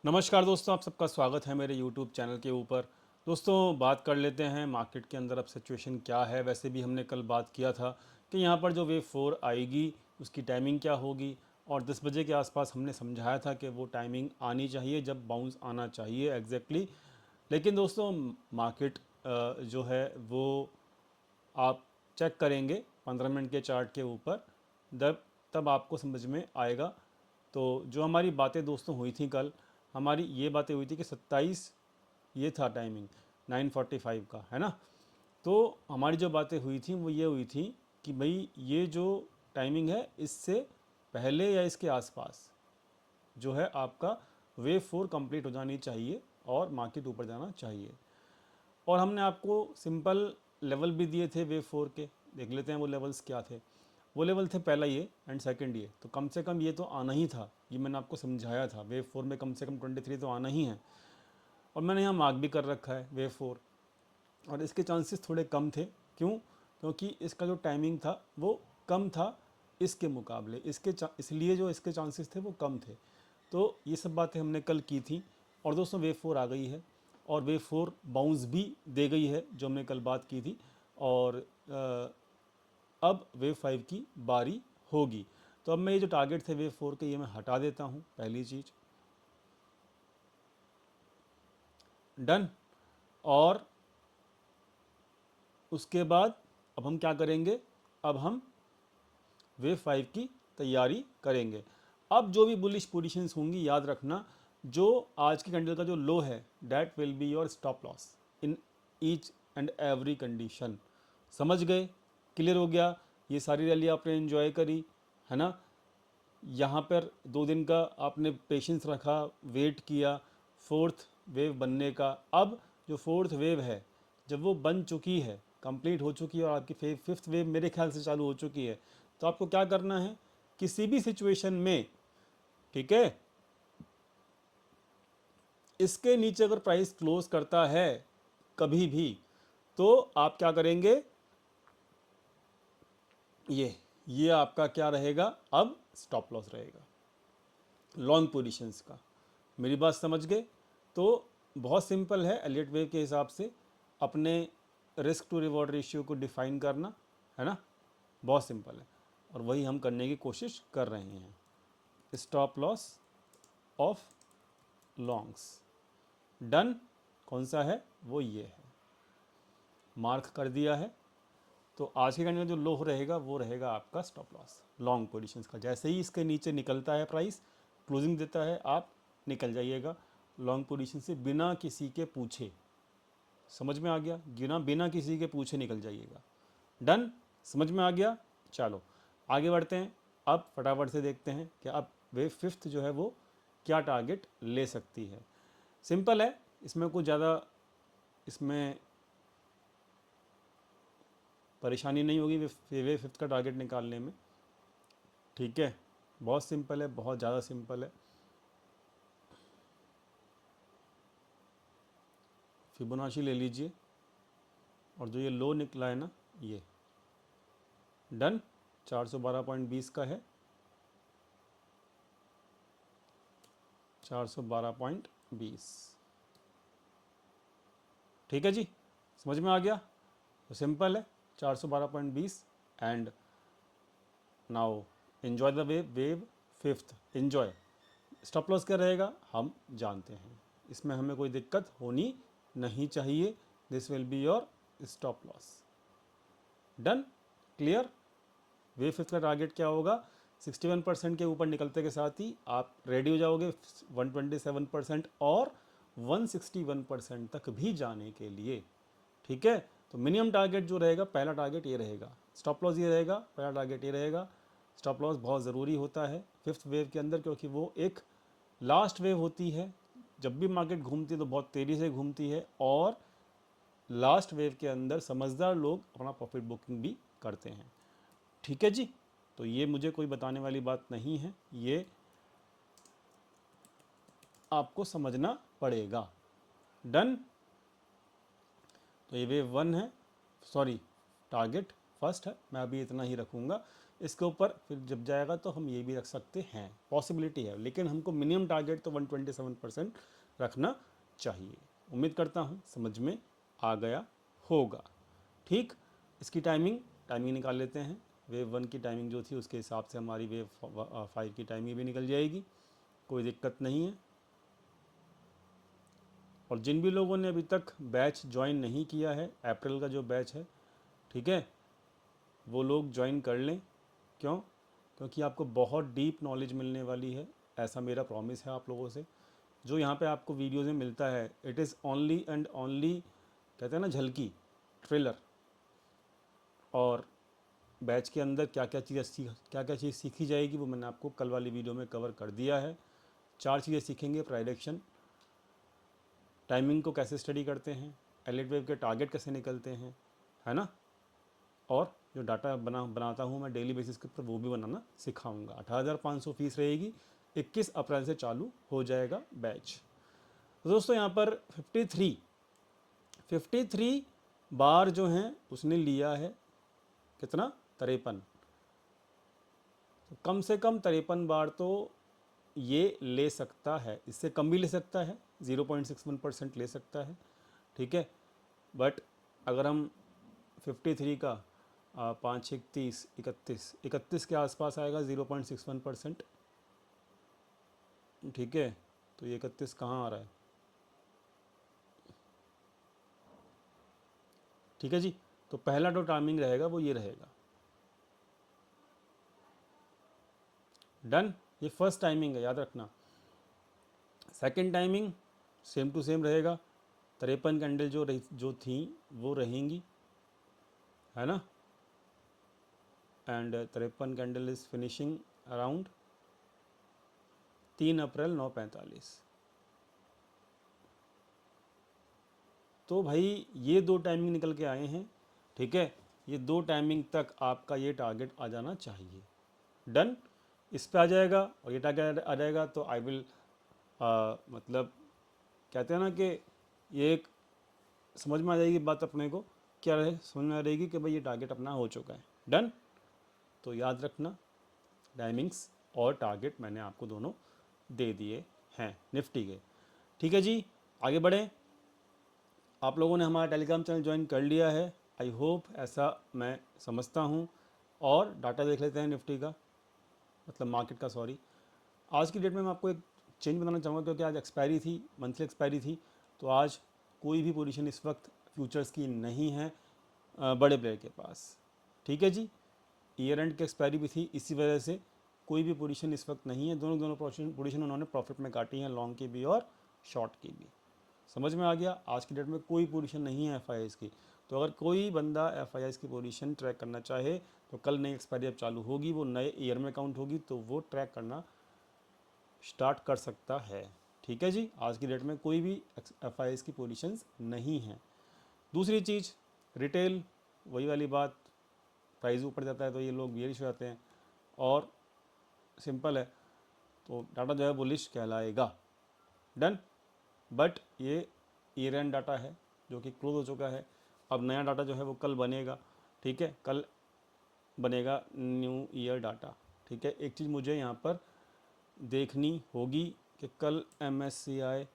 नमस्कार दोस्तों, आप सबका स्वागत है मेरे YouTube चैनल के ऊपर। दोस्तों, बात कर लेते हैं मार्केट के अंदर अब सिचुएशन क्या है। वैसे भी हमने कल बात किया था कि यहाँ पर जो वेव 4 आएगी उसकी टाइमिंग क्या होगी, और 10 बजे के आसपास हमने समझाया था कि वो टाइमिंग आनी चाहिए जब बाउंस आना चाहिए एग्जैक्टली। लेकिन दोस्तों, मार्केट जो है वो आप चेक करेंगे 15 मिनट के चार्ट के ऊपर, तब आपको समझ में आएगा। तो जो हमारी बातें दोस्तों हुई थी कल, हमारी ये बातें हुई थी कि 27 ये था टाइमिंग 9:45 का, है ना। तो हमारी जो बातें हुई थी वो ये हुई थी कि भाई ये जो टाइमिंग है इससे पहले या इसके आसपास जो है आपका वेव 4 कंप्लीट हो जानी चाहिए और मार्केट ऊपर जाना चाहिए। और हमने आपको सिंपल लेवल भी दिए थे वेव 4 के, देख लेते हैं वो लेवल्स क्या थे। वो लेवल थे पहला ये एंड सेकंड ये, तो कम से कम ये तो आना ही था। ये मैंने आपको समझाया था वेव 4 में कम से कम 23 तो आना ही है, और मैंने यहाँ मार्क भी कर रखा है वेव 4। और इसके चांसेस थोड़े कम थे, क्यों? क्योंकि इसका जो टाइमिंग था वो कम था इसके मुकाबले, इसलिए जो इसके चांसेस थे वो कम थे। तो ये सब बातें हमने कल की थी। और दोस्तों, वेव 4 आ गई है और वेव 4 बाउंस भी दे गई है जो हमने कल बात की थी। और अब वेव 5 की बारी होगी। तो अब मैं ये जो टारगेट थे वेव 4 के, ये मैं हटा देता हूँ, पहली चीज़ डन। और उसके बाद अब हम क्या करेंगे, अब हम वेव 5 की तैयारी करेंगे। अब जो भी बुलिश पोजीशंस होंगी, याद रखना जो आज की कैंडल का जो लो है that will be your stop loss in each and every condition. समझ गए? क्लियर हो गया? ये सारी रैली आपने एंजॉय करी, है ना। यहाँ पर 2 दिन का आपने पेशेंस रखा, वेट किया फोर्थ वेव बनने का। अब जो फोर्थ वेव है जब वो बन चुकी है, कंप्लीट हो चुकी है, और आपकी फिफ्थ वेव मेरे ख्याल से चालू हो चुकी है, तो आपको क्या करना है, किसी भी सिचुएशन में, ठीक है, इसके नीचे अगर प्राइस क्लोज करता है कभी भी, तो आप क्या करेंगे, ये आपका क्या रहेगा, अब स्टॉप लॉस रहेगा लॉन्ग पोजीशंस का। मेरी बात समझ गए? तो बहुत सिंपल है एलियट वेव के हिसाब से अपने रिस्क टू रिवॉर्ड रेशियो को डिफाइन करना, है ना। बहुत सिंपल है, और वही हम करने की कोशिश कर रहे हैं। Stop loss of longs done. कौन सा है वो, ये है, मार्क कर दिया है। तो आज के घंटे में जो लो रहेगा वो रहेगा आपका स्टॉप लॉस लॉन्ग पोजीशंस का। जैसे ही इसके नीचे निकलता है प्राइस, क्लोजिंग देता है, आप निकल जाइएगा लॉन्ग पोजीशन से बिना किसी के पूछे। समझ में आ गया? बिना बिना किसी के पूछे निकल जाइएगा। डन? समझ में आ गया? चलो आगे बढ़ते हैं। अब फटाफट से देखते हैं कि अब वेव फिफ्थ जो है वो क्या टारगेट ले सकती है। सिंपल है, इसमें कुछ ज़्यादा इसमें परेशानी नहीं होगी वेव फिफ्थ का टारगेट निकालने में। ठीक है, बहुत सिंपल है, बहुत ज़्यादा सिंपल है। फिबोनाची ले लीजिए, और जो ये लो निकला है ना, ये डन 412.20 का है, 412.20। ठीक है जी, समझ में आ गया? तो सिंपल है 412.20। And now enjoy the wave fifth, enjoy. Stop loss क्या रहेगा हम जानते हैं, इसमें हमें कोई दिक्कत होनी नहीं चाहिए। This will be your stop loss. Done? Clear? Wave fifth का टारगेट क्या होगा, 61% के ऊपर निकलते के साथ ही आप रेडी हो जाओगे 127% और 161% तक भी जाने के लिए। ठीक है, तो मिनिमम टारगेट जो रहेगा, पहला टारगेट ये रहेगा, स्टॉप लॉस ये रहेगा, पहला टारगेट ये रहेगा। स्टॉप लॉस बहुत ज़रूरी होता है फिफ्थ वेव के अंदर, क्योंकि वो एक लास्ट वेव होती है। जब भी मार्केट घूमती है तो बहुत तेज़ी से घूमती है, और लास्ट वेव के अंदर समझदार लोग अपना प्रॉफिट बुकिंग भी करते हैं। ठीक है जी, तो ये मुझे कोई बताने वाली बात नहीं है, ये आपको समझना पड़ेगा। डन? तो ये वेव वन है, सॉरी टारगेट फर्स्ट है, मैं अभी इतना ही रखूँगा। इसके ऊपर फिर जब जाएगा तो हम ये भी रख सकते हैं, पॉसिबिलिटी है, लेकिन हमको मिनिमम टारगेट तो 127% रखना चाहिए। उम्मीद करता हूँ समझ में आ गया होगा। ठीक, इसकी टाइमिंग निकाल लेते हैं। वेव 1 की टाइमिंग जो थी उसके हिसाब से हमारी वेव 5 की टाइमिंग भी निकल जाएगी, कोई दिक्कत नहीं है। और जिन भी लोगों ने अभी तक बैच ज्वाइन नहीं किया है, अप्रैल का जो बैच है, ठीक है, वो लोग ज्वाइन कर लें। क्यों? क्योंकि आपको बहुत डीप नॉलेज मिलने वाली है, ऐसा मेरा प्रॉमिस है आप लोगों से। जो यहाँ पे आपको वीडियोज़ में मिलता है, it is only and only, कहते हैं ना, झलकी, ट्रेलर। और बैच के अंदर क्या क्या चीज़ सीखी जाएगी वो मैंने आपको कल वाली वीडियो में कवर कर दिया है। 4 चीज़ें सीखेंगे। प्राइडिक्शन, टाइमिंग को कैसे स्टडी करते हैं, एलिट वेव के टारगेट कैसे निकलते हैं, है ना, और जो डाटा बनाता हूँ मैं डेली बेसिस के ऊपर, वो भी बनाना सिखाऊंगा। 18,500 फीस रहेगी। 21 अप्रैल से चालू हो जाएगा बैच। तो दोस्तों यहाँ पर 53 बार जो हैं उसने लिया है कितना, 53। तो कम से कम 53 बार तो ये ले सकता है, इससे कम भी ले सकता है, 0.61% ले सकता है, ठीक है। बट अगर हम 53 का 5 31 31 के आसपास आएगा 0.61%, ठीक है। तो ये 31 कहाँ आ रहा है, ठीक है जी। तो पहला जो टाइमिंग रहेगा वो ये रहेगा, डन। ये फर्स्ट टाइमिंग है, याद रखना। Second timing same to same रहेगा, 53 कैंडल जो थी वो रहेंगी, है ना। And 53 candle is finishing around 3 April 9:45। तो भाई ये 2 टाइमिंग निकल के आए हैं, ठीक है। ये 2 टाइमिंग तक आपका ये टारगेट आ जाना चाहिए, डन। इस पे आ जाएगा और ये टारगेट आ जाएगा तो आई विल, मतलब कहते हैं ना कि ये एक समझ में आ जाएगी बात अपने को, क्या रहे समझ में आ रहेगी कि भाई ये टारगेट अपना हो चुका है, डन। तो याद रखना, टाइमिंग्स और टारगेट मैंने आपको दोनों दे दिए हैं निफ्टी के, ठीक है जी। आगे बढ़ें। आप लोगों ने हमारा टेलीग्राम चैनल ज्वाइन कर लिया है, आई होप, ऐसा मैं समझता हूँ। और डाटा देख लेते हैं निफ्टी का, मतलब मार्केट का, सॉरी। आज की डेट में मैं आपको एक चेंज बताना चाहूँगा, क्योंकि आज एक्सपायरी थी, मंथली एक्सपायरी थी। तो आज कोई भी पोजीशन इस वक्त फ्यूचर्स की नहीं है बड़े प्लेयर के पास, ठीक है जी। ईयर एंड की एक्सपायरी भी थी, इसी वजह से कोई भी पोजीशन इस वक्त नहीं है। दोनों पोजीशन उन्होंने प्रॉफिट में काटी हैं, लॉन्ग की भी और शॉर्ट की भी। समझ में आ गया। आज की डेट में कोई पोजीशन नहीं है एफ की। तो अगर कोई बंदा एफ की पोजीशन ट्रैक करना चाहे तो कल नई एक्सपायरी अब चालू होगी, वो नए ईयर में काउंट होगी, तो वो ट्रैक करना स्टार्ट कर सकता है, ठीक है जी। आज की डेट में कोई भी एफ की पोजीशंस नहीं है। दूसरी चीज़, रिटेल, वही वाली बात, प्राइस ऊपर जाता है तो ये लोग बियरिश हो जाते हैं, और सिंपल है, तो डाटा जो है बुलिश कहलाएगा, डन। बट ये ईयर एंड डाटा है जो कि क्लोज हो चुका है। अब नया डाटा जो है वो कल बनेगा, ठीक है, कल बनेगा न्यू ईयर डाटा, ठीक है। एक चीज़ मुझे यहाँ पर देखनी होगी कि कल MSCI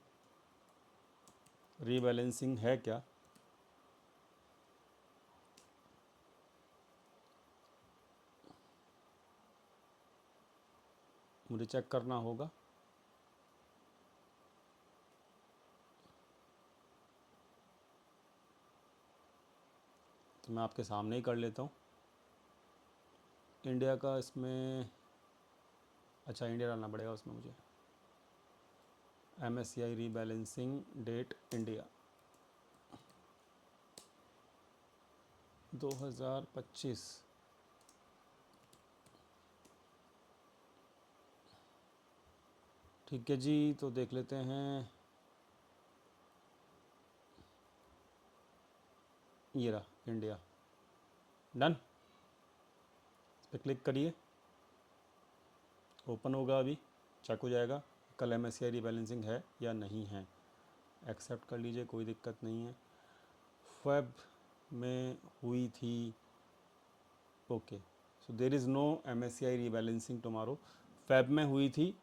रीबैलेंसिंग है क्या, मुझे चेक करना होगा। तो मैं आपके सामने ही कर लेता हूँ। इंडिया का इसमें, अच्छा इंडिया डालना पड़ेगा उसमें मुझे। MSCI रीबैलेंसिंग डेट इंडिया 2025, ठीक है जी। तो देख लेते हैं, ये रहा इंडिया, डन। इस पर क्लिक करिए, ओपन होगा, अभी चेक हो जाएगा कल MSCI रीबैलेंसिंग है या नहीं है। एक्सेप्ट कर लीजिए, कोई दिक्कत नहीं है। फेब में हुई थी, okay, so there is no MSCI rebalancing tomorrow. Feb में हुई थी,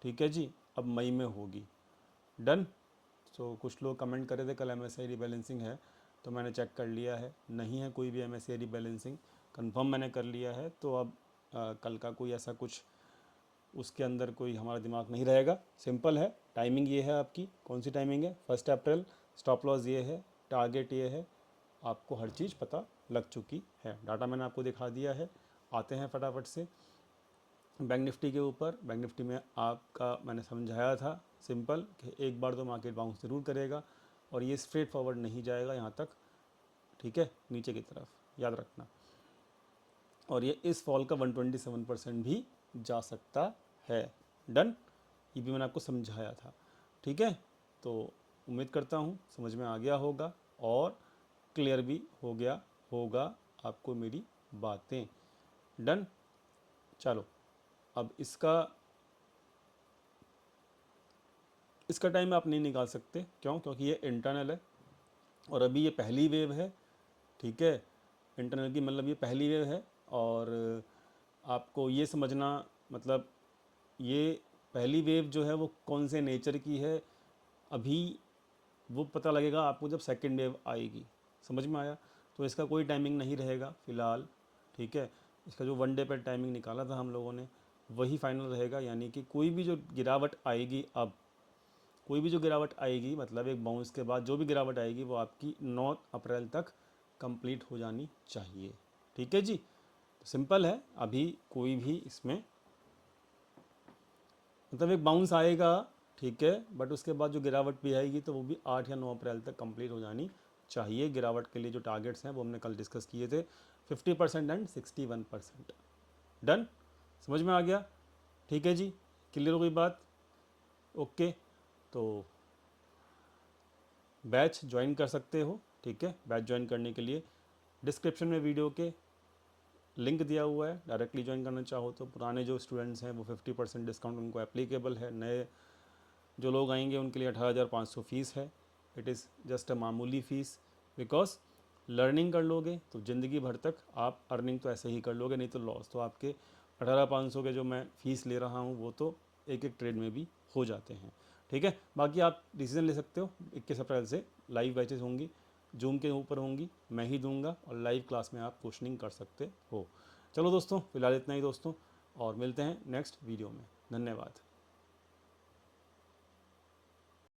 ठीक है जी, अब मई में होगी। डन। सो कुछ लोग कमेंट करे थे कल MSCI रीबैलेंसिंग है, तो मैंने चेक कर लिया है, नहीं है कोई भी MSCI रीबैलेंसिंग, कंफर्म मैंने कर लिया है। तो अब कल का कोई ऐसा कुछ उसके अंदर कोई हमारा दिमाग नहीं रहेगा। सिंपल है, टाइमिंग ये है आपकी, कौन सी टाइमिंग है, 1 अप्रैल, स्टॉप लॉस ये है, टारगेट ये है, आपको हर चीज़ पता लग चुकी है। डाटा मैंने आपको दिखा दिया है। आते हैं फटाफट से बैंक निफ्टी के ऊपर। बैंक निफ्टी में आपका मैंने समझाया था सिंपल कि एक बार तो मार्केट बाउंस ज़रूर करेगा और ये स्ट्रेट फॉरवर्ड नहीं जाएगा यहाँ तक, ठीक है, नीचे की तरफ, याद रखना। और ये इस फॉल का 127% भी जा सकता है। डन। ये भी मैंने आपको समझाया था, ठीक है। तो उम्मीद करता हूँ समझ में आ गया होगा और क्लियर भी हो गया होगा आपको मेरी बातें। डन। चलो अब इसका टाइम आप नहीं निकाल सकते, क्यों? क्योंकि ये इंटरनल है और अभी ये पहली वेव है, ठीक है। इंटरनल की मतलब ये पहली वेव है और आपको ये समझना, मतलब ये पहली वेव जो है वो कौन से नेचर की है, अभी वो पता लगेगा आपको जब सेकंड वेव आएगी। समझ में आया? तो इसका कोई टाइमिंग नहीं रहेगा फ़िलहाल, ठीक है। इसका जो 1 डे पर टाइमिंग निकाला था हम लोगों ने वही फाइनल रहेगा, यानी कि कोई भी जो गिरावट आएगी, अब कोई भी जो गिरावट आएगी, मतलब एक बाउंस के बाद जो भी गिरावट आएगी वो आपकी 9 अप्रैल तक कंप्लीट हो जानी चाहिए, ठीक है जी। तो सिंपल है, अभी कोई भी इसमें मतलब एक बाउंस आएगा, ठीक है, बट उसके बाद जो गिरावट भी आएगी तो वो भी 8 या 9 अप्रैल तक कंप्लीट हो जानी चाहिए। गिरावट के लिए जो टारगेट्स हैं वो हमने कल डिस्कस किए थे, 50% एंड 61%। डन। समझ में आ गया? ठीक है जी, क्लियर हो गई बात? ओके। तो बैच ज्वाइन कर सकते हो, ठीक है। बैच ज्वाइन करने के लिए डिस्क्रिप्शन में वीडियो के लिंक दिया हुआ है, डायरेक्टली ज्वाइन करना चाहो तो। पुराने जो स्टूडेंट्स हैं वो 50% डिस्काउंट उनको एप्लीकेबल है, नए जो लोग आएंगे उनके लिए 18,500 फ़ीस है। इट इज़ जस्ट अ मामूली फ़ीस, बिकॉज लर्निंग कर लोगे तो ज़िंदगी भर तक आप अर्निंग तो ऐसे ही कर लोगे, नहीं तो लॉस तो आपके 18,500 के जो मैं फ़ीस ले रहा हूँ वो तो एक एक ट्रेड में भी हो जाते हैं, ठीक है। बाकी आप डिसीजन ले सकते हो। 21 अप्रैल से लाइव बैचेस होंगी, जूम के ऊपर होंगी, मैं ही दूंगा और लाइव क्लास में आप क्वेश्चनिंग कर सकते हो। चलो दोस्तों, फिलहाल इतना ही दोस्तों, और मिलते हैं नेक्स्ट वीडियो में। धन्यवाद।